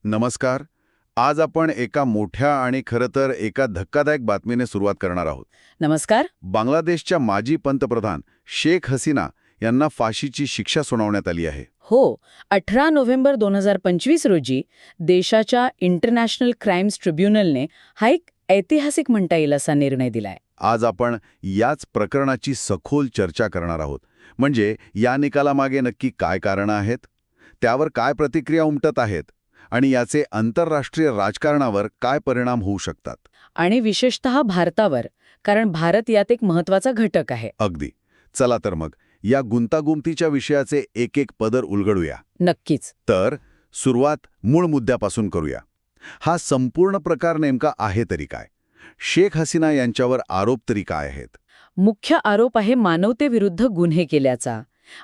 नमस्कार. आज आपण एका मोठ्या आणि खरं तर एका धक्कादायक बातमीने सुरुवात करणार आहोत. नमस्कार. बांगलादेशच्या माजी पंतप्रधान शेख हसीना यांना फाशीची शिक्षा सुनावण्यात आली आहे. हो, 18 नोव्हेंबर 2025 रोजी देशाच्या इंटरनॅशनल क्राईम्स ट्रिब्युनलने हा एक ऐतिहासिक म्हणता येईल असा निर्णय दिलाय. आज आपण याच प्रकरणाची सखोल चर्चा करणार आहोत. म्हणजे या निकालामागे नक्की काय कारणं आहेत, त्यावर काय प्रतिक्रिया उमटत आहेत आणि याचे आंतरराष्ट्रीय राजकारणावर काय परिणाम होऊ शकतात. आणि विशेषतः भारतावर, कारण भारत यात एक महत्वाचा घटक आहे. अगदी. चला तर मग या गुंतागुंतीच्या विषयाचे एक एक पदर उलगडूया. नक्कीच. तर सुरुवात मूळ मुद्द्यापासून करूया. हा संपूर्ण प्रकार नेमका आहे तरी काय? शेख हसीना यांच्यावर आरोप तरी काय आहेत? मुख्य आरोप आहे मानवतेविरुद्ध गुन्हे केल्याचा.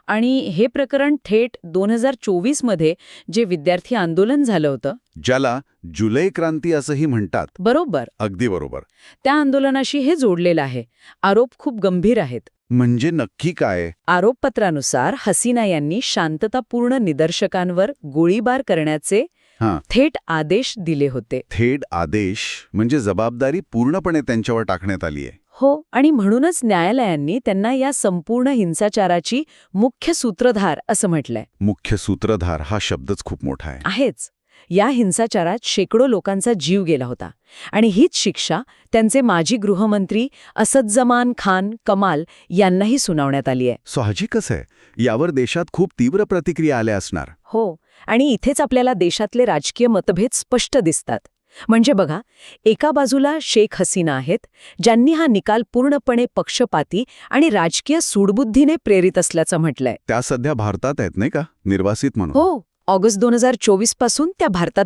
आणि हे प्रकरण थेट 2024 मध्ये जे विद्यार्थी आंदोलन झालं होतं, ज्याला जुलै क्रांती असंही म्हणतात. बरोबर, अगदी बरोबर. त्या आंदोलनाशी हे जोडलेलं आहे. आरोप खूप गंभीर आहेत. म्हणजे नक्की काय? आरोपपत्रानुसार हसीना यांनी शांततापूर्ण निदर्शकांवर गोळीबार करण्याचे हां. थेट आदेश दिले होते. थेट आदेश म्हणजे जबाबदारी पूर्णपणे त्यांच्यावर टाकण्यात आली आहे. हो, आणि म्हणूनच न्यायालयांनी त्यांना या संपूर्ण हिंसाचाराची मुख्य सूत्रधार असं म्हटलंय. मुख्य सूत्रधार हा शब्दच खूप मोठा आहे. आहेच. या हिंसाचारात शेकडो लोकांचा जीव गेला होता. आणि हीच शिक्षा त्यांचे माजी गृहमंत्री असदजमान खान कमाल यांनाही सुनावण्यात आली आहे. साहजिकच आहे. यावर देशात खूप तीव्र प्रतिक्रिया आल्या असणार. हो, आणि इथेच आपल्याला देशातले राजकीय मतभेद स्पष्ट दिसतात. म्हणजे बघा, एका बाजूला शेख हसीना आहेत, ज्यांनी हा निकाल पूर्णपणे पक्षपाती आणि राजकीय सूडबुद्धीने प्रेरित असल्याचं म्हटलंय. त्या सध्या भारतात आहेत नाही का, निर्वासित म्हणून. हो, ऑगस्ट 2024 पासून त्या भारतात